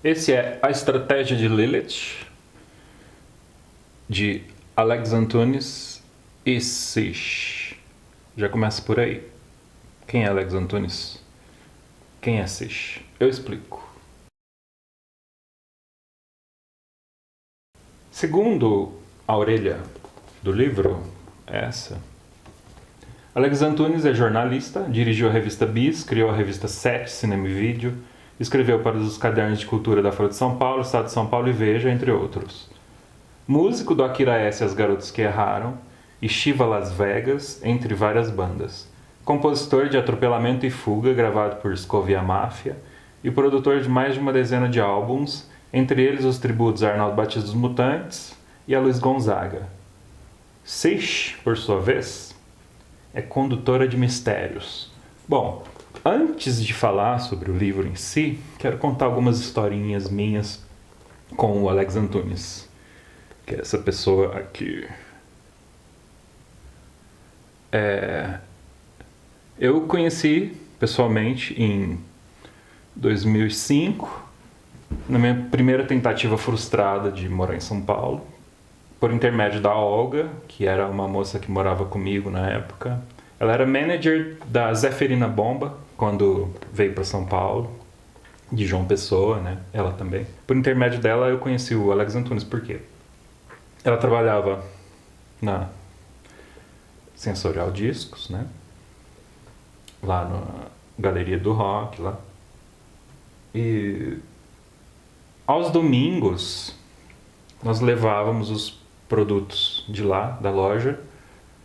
Esse é A Estratégia de Lilith, de Alex Antunes e Sish. Já começa por aí. Quem é Alex Antunes? Quem é Sish? Eu explico. Segundo a orelha do livro, essa, Alex Antunes é jornalista, dirigiu a revista Bis, criou a revista 7, Cinema e Vídeo, escreveu para os cadernos de cultura da Folha de São Paulo, Estado de São Paulo e Veja, entre outros. Músico do Akira S. As Garotas que Erraram e Shiva Las Vegas, entre várias bandas. Compositor de Atropelamento e Fuga, gravado por Scovia Máfia, e produtor de mais de uma dezena de álbuns, entre eles os tributos a Arnaldo Batista dos Mutantes e a Luiz Gonzaga. Sish, por sua vez, é condutora de mistérios. Bom, antes de falar sobre o livro em si, quero contar algumas historinhas minhas com o Alex Antunes, que é essa pessoa aqui. Eu o conheci pessoalmente em 2005, na minha primeira tentativa frustrada de morar em São Paulo, por intermédio da Olga, que era uma moça que morava comigo na época. Ela era manager da Zeferina Bomba, quando veio para São Paulo, de João Pessoa, né? Ela também. Por intermédio dela eu conheci o Alex Antunes, por quê? Ela trabalhava na Sensorial Discos, né? Lá na Galeria do Rock, lá. E aos domingos nós levávamos os produtos de lá, da loja,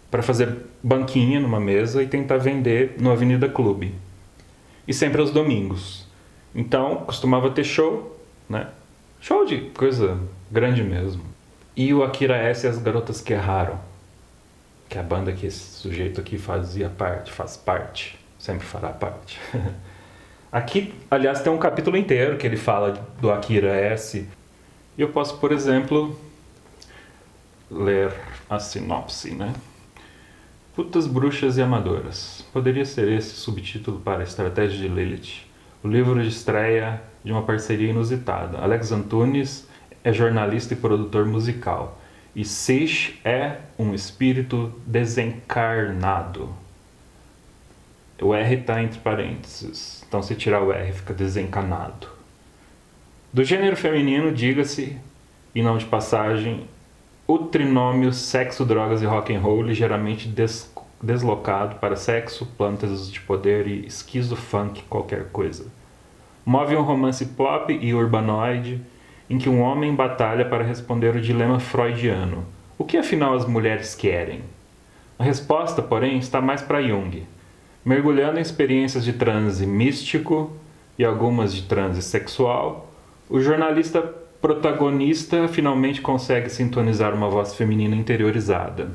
para fazer banquinha numa mesa e tentar vender no Avenida Clube. E sempre aos domingos. Então, costumava ter show, né? Show de coisa grande mesmo. E o Akira S. e As Garotas que Erraram, que é a banda que esse sujeito aqui faz parte, sempre fará parte. Aqui, aliás, tem um capítulo inteiro que ele fala do Akira S. E eu posso, por exemplo, ler a sinopse, né? Putas, Bruxas e Amadoras. Poderia ser esse o subtítulo para a Estratégia de Lilith, o livro de estreia de uma parceria inusitada. Alex Antunes é jornalista e produtor musical, e Sish é um espírito desencarnado. O R está entre parênteses, então se tirar o R fica desencanado. Do gênero feminino, diga-se, e não de passagem, o trinômio sexo, drogas e rock and roll ligeiramente deslocado para sexo, plantas de poder e esquizo-funk qualquer coisa. Move um romance pop e urbanoide em que um homem batalha para responder o dilema freudiano. O que afinal as mulheres querem? A resposta, porém, está mais para Jung. Mergulhando em experiências de transe místico e algumas de transe sexual, o jornalista protagonista finalmente consegue sintonizar uma voz feminina interiorizada,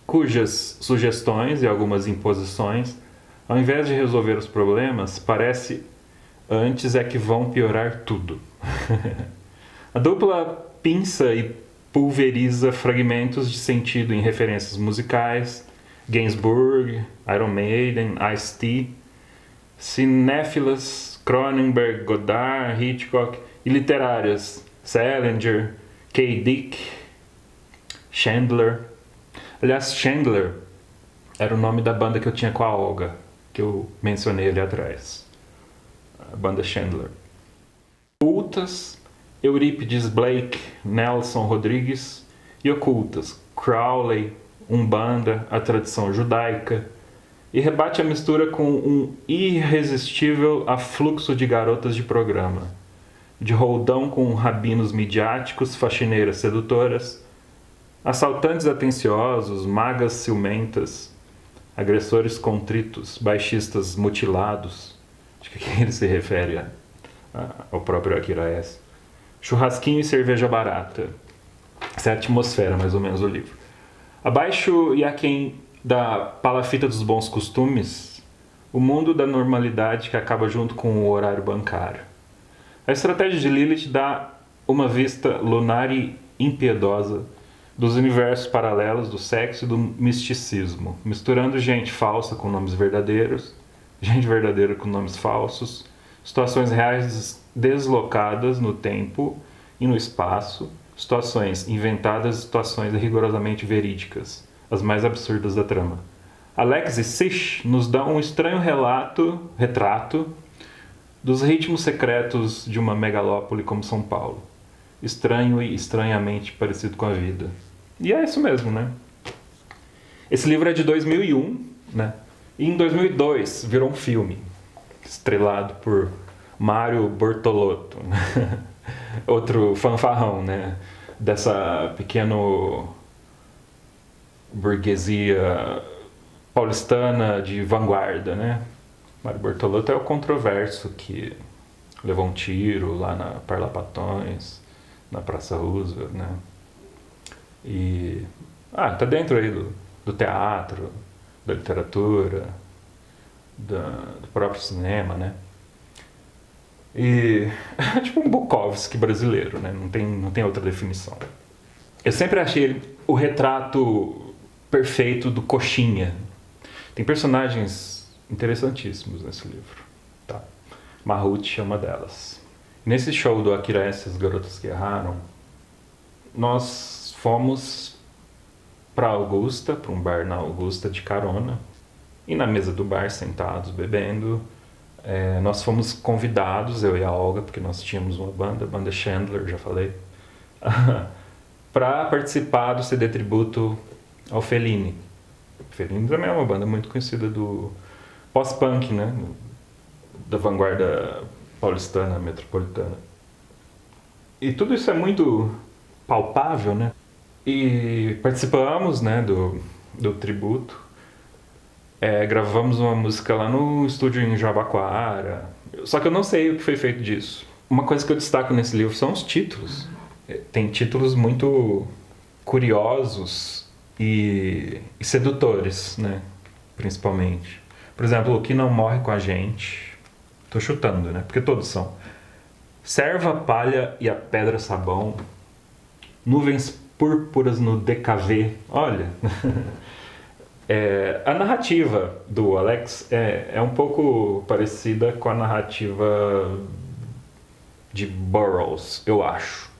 cujas sugestões e algumas imposições, ao invés de resolver os problemas, parece antes é que vão piorar tudo. A dupla pinça e pulveriza fragmentos de sentido em referências musicais, Gainsbourg, Iron Maiden, Ice-T, cinéfilas, Cronenberg, Godard, Hitchcock, e literárias, Salinger, K. Dick, Chandler. Aliás, Chandler era o nome da banda que eu tinha com a Olga, que eu mencionei ali atrás. A banda Chandler. Cultas, Eurípides Blake, Nelson Rodrigues, e ocultas, Crowley, Umbanda, a tradição judaica, e rebate a mistura com um irresistível afluxo de garotas de programa, de roldão com rabinos midiáticos, faxineiras sedutoras, assaltantes atenciosos, magas ciumentas, agressores contritos, baixistas mutilados, acho que aqui ele se refere ao próprio Akira S. Churrasquinho e cerveja barata. Essa é a atmosfera, mais ou menos, do livro. Abaixo e aquém da palafita dos bons costumes, o mundo da normalidade que acaba junto com o horário bancário. A estratégia de Lilith dá uma vista lunar e impiedosa dos universos paralelos do sexo e do misticismo, misturando gente falsa com nomes verdadeiros, gente verdadeira com nomes falsos, situações reais deslocadas no tempo e no espaço, situações inventadas, situações rigorosamente verídicas, as mais absurdas da trama. Alex e Sish nos dão um estranho retrato dos ritmos secretos de uma megalópole como São Paulo. Estranho e estranhamente parecido com a vida. E é isso mesmo, né? Esse livro é de 2001, né? E em 2002 virou um filme, estrelado por Mario Bortolotto, né? Outro fanfarrão, né? Dessa pequena burguesia paulistana de vanguarda, né? Mário Bortolotto é o controverso que levou um tiro lá na Parlapatões, na Praça Roosevelt, né? E tá dentro aí do teatro, da literatura, do próprio cinema, né? E é tipo um Bukowski brasileiro, né? Não tem outra definição. Eu sempre achei ele o retrato perfeito do coxinha. Tem personagens interessantíssimos nesse livro, tá? Marruti é uma delas. Nesse show do Akira S, As Garotas que Erraram, nós fomos para Augusta, para um bar na Augusta de carona, e na mesa do bar, sentados, bebendo, nós fomos convidados, eu e a Olga, porque nós tínhamos uma banda, a banda Chandler, já falei, para participar do CD tributo ao Fellini. Fellini também é uma banda muito conhecida do pós-punk, né? Da vanguarda paulistana, metropolitana. E tudo isso é muito palpável, né? E participamos, né, do tributo. Gravamos uma música lá no estúdio em Jabaquara. Só que eu não sei o que foi feito disso. Uma coisa que eu destaco nesse livro são os títulos. Tem títulos muito curiosos e sedutores, né? Principalmente. Por exemplo, O Que Não Morre com a Gente. Tô chutando, né? Porque todos são. Serva, palha e a pedra sabão. Nuvens púrpuras no DKV. Olha. A narrativa do Alex é um pouco parecida com a narrativa de Burroughs, eu acho.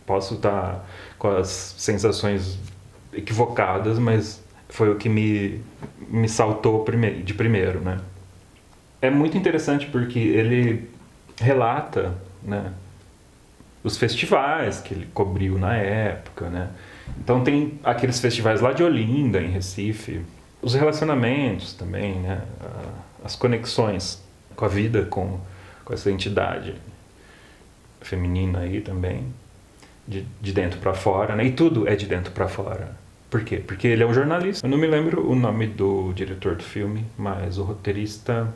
Posso estar com as sensações equivocadas, mas foi o que me saltou de primeiro, né? É muito interessante porque ele relata, né, os festivais que ele cobriu na época, né? Então tem aqueles festivais lá de Olinda, em Recife, os relacionamentos também, né? As conexões com a vida, com essa entidade feminina aí também, de dentro para fora, né? E tudo é de dentro para fora. Por quê? Porque ele é um jornalista. Eu não me lembro o nome do diretor do filme, mas o roteirista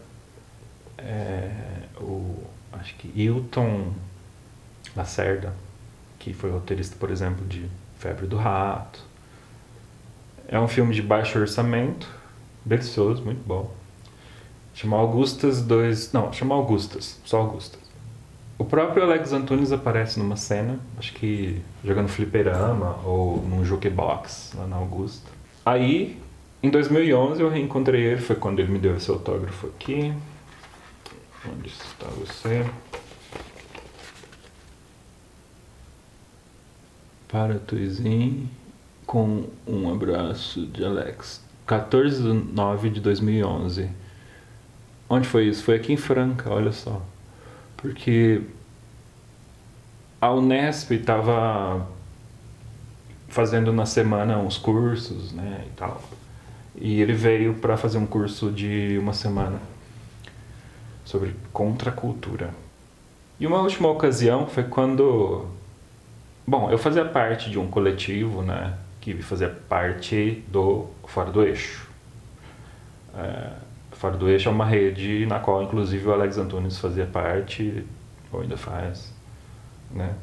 acho que Hilton Lacerda, que foi roteirista, por exemplo, de Febre do Rato. É um filme de baixo orçamento, delicioso, muito bom. Chama Augustas 2... Não, chama Augustas, só Augustas. O próprio Alex Antunes aparece numa cena, acho que jogando fliperama ou num jukebox lá na Augusta. Aí, em 2011, eu reencontrei ele, foi quando ele me deu esse autógrafo aqui. Onde está você? Para Tuizinho, com um abraço de Alex. 14 de 9 de 2011. Onde foi isso? Foi aqui em Franca, olha só. Porque a Unesp estava fazendo na semana uns cursos, né, e tal. E ele veio para fazer um curso de uma semana sobre contracultura. E uma última ocasião foi quando... Bom, eu fazia parte de um coletivo, né, que fazia parte do Fora do Eixo. Fora do Eixo é uma rede na qual, inclusive, o Alex Antunes fazia parte, ou ainda faz, né,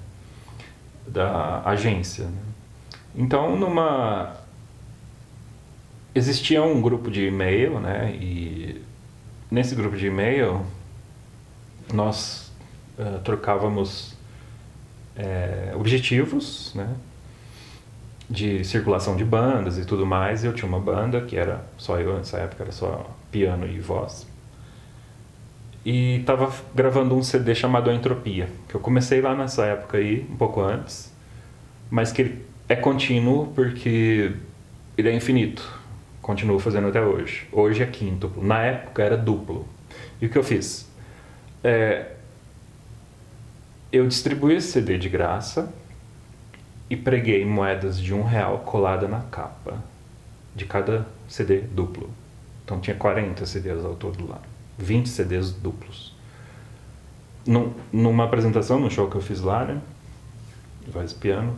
da agência, né? Então, existia um grupo de e-mail, né, e nesse grupo de e-mail nós trocávamos objetivos, né, de circulação de bandas e tudo mais. Eu tinha uma banda que era só eu, nessa época era só piano e voz, e tava gravando um CD chamado Entropia, que eu comecei lá nessa época aí, um pouco antes, mas que ele é contínuo porque ele é infinito. Continuo fazendo até hoje. Hoje é quíntuplo. Na época era duplo. E o que eu fiz? Eu distribuí esse CD de graça e preguei moedas de R$ 1 colada na capa de cada CD duplo. Então tinha 40 CDs ao todo lá. 20 CDs duplos. Numa apresentação, num show que eu fiz lá, né? Voz e piano.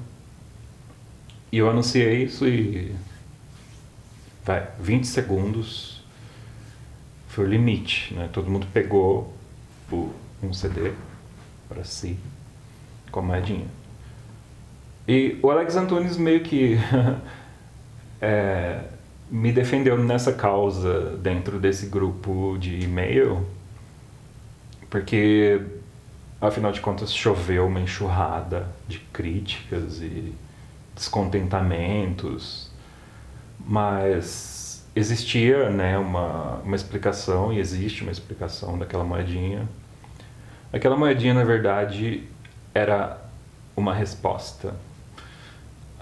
E eu anunciei isso e... 20 segundos foi o limite, né? Todo mundo pegou um CD para si, com a moedinha. E o Alex Antunes meio que me defendeu nessa causa dentro desse grupo de e-mail, porque, afinal de contas, choveu uma enxurrada de críticas e descontentamentos, mas existia, né, uma explicação, e existe uma explicação daquela moedinha. Aquela moedinha, na verdade, era uma resposta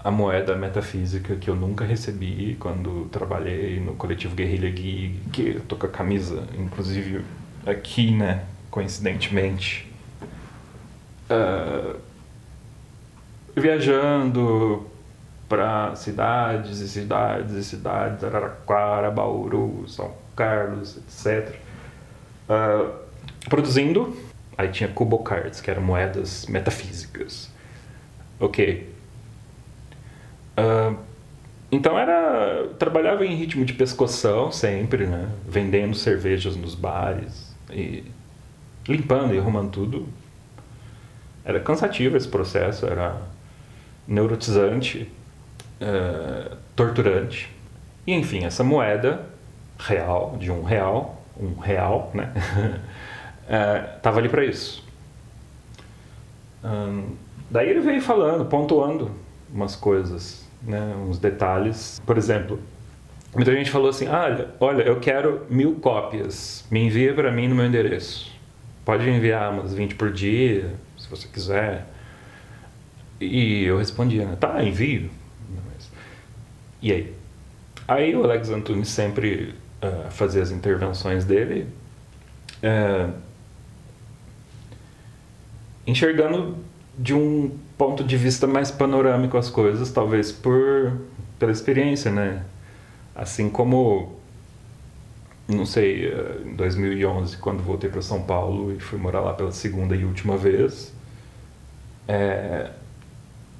à moeda metafísica que eu nunca recebi quando trabalhei no coletivo Guerrilha Gig, que eu tô com a camisa, inclusive, aqui, né, coincidentemente. Viajando para cidades e cidades e cidades, Araraquara, Bauru, São Carlos, etc. Produzindo. Aí tinha Kubo Cards, que eram moedas metafísicas. Ok. Então trabalhava em ritmo de pescoção sempre, né? Vendendo cervejas nos bares e limpando e arrumando tudo. Era cansativo esse processo, era neurotizante, torturante. E enfim, essa moeda real, de R$ 1, né? Tava ali para isso. Daí ele veio falando, pontuando umas coisas, né, uns detalhes. Por exemplo, muita gente falou assim: olha, eu quero 1000 cópias, me envia para mim no meu endereço. Pode enviar umas 20 por dia, se você quiser. E eu respondia, né, tá, envio. E aí? Aí o Alex Antunes sempre fazia as intervenções dele, enxergando de um ponto de vista mais panorâmico as coisas, talvez pela experiência, né? Assim como, não sei, em 2011, quando voltei para São Paulo e fui morar lá pela segunda e última vez,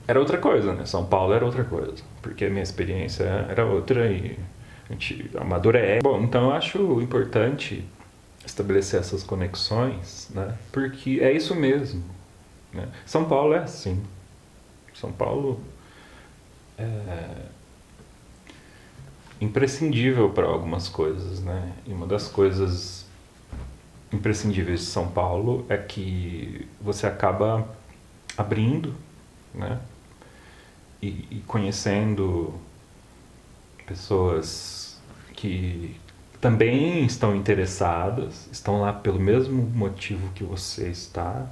era outra coisa, né? São Paulo era outra coisa, porque a minha experiência era outra e a gente amadurece. Bom, então eu acho importante estabelecer essas conexões, né? Porque é isso mesmo, né? São Paulo é assim. São Paulo é imprescindível para algumas coisas, né? E uma das coisas imprescindíveis de São Paulo é que você acaba abrindo, né? E conhecendo pessoas que também estão interessadas, estão lá pelo mesmo motivo que você está.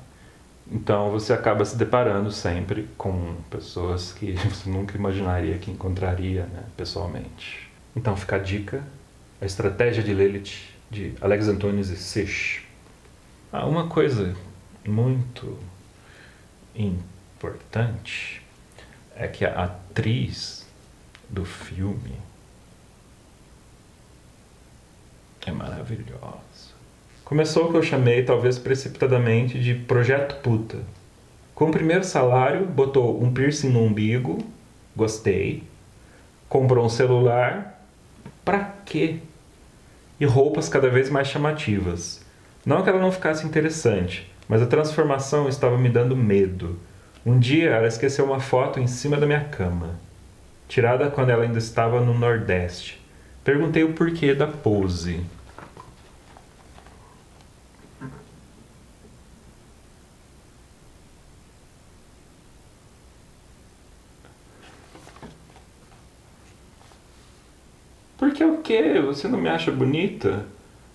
Então você acaba se deparando sempre com pessoas que você nunca imaginaria que encontraria, né, pessoalmente. Então fica a dica: A Estratégia de Lilith, de Alex Antunes e Sish. Uma coisa muito importante é que a atriz do filme é maravilhosa. Começou o que eu chamei, talvez precipitadamente, de Projeto Puta. Com o primeiro salário, botou um piercing no umbigo, gostei. Comprou um celular, pra quê? E roupas cada vez mais chamativas. Não que ela não ficasse interessante, mas a transformação estava me dando medo. Um dia ela esqueceu uma foto em cima da minha cama, tirada quando ela ainda estava no Nordeste. Perguntei o porquê da pose. Porque o quê? Você não me acha bonita?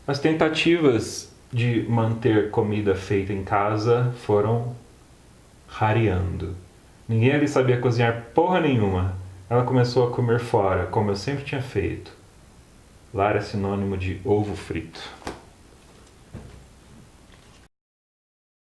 As tentativas de manter comida feita em casa foram rareando. Ninguém ali sabia cozinhar porra nenhuma. Ela começou a comer fora, como eu sempre tinha feito. Lara é sinônimo de ovo frito.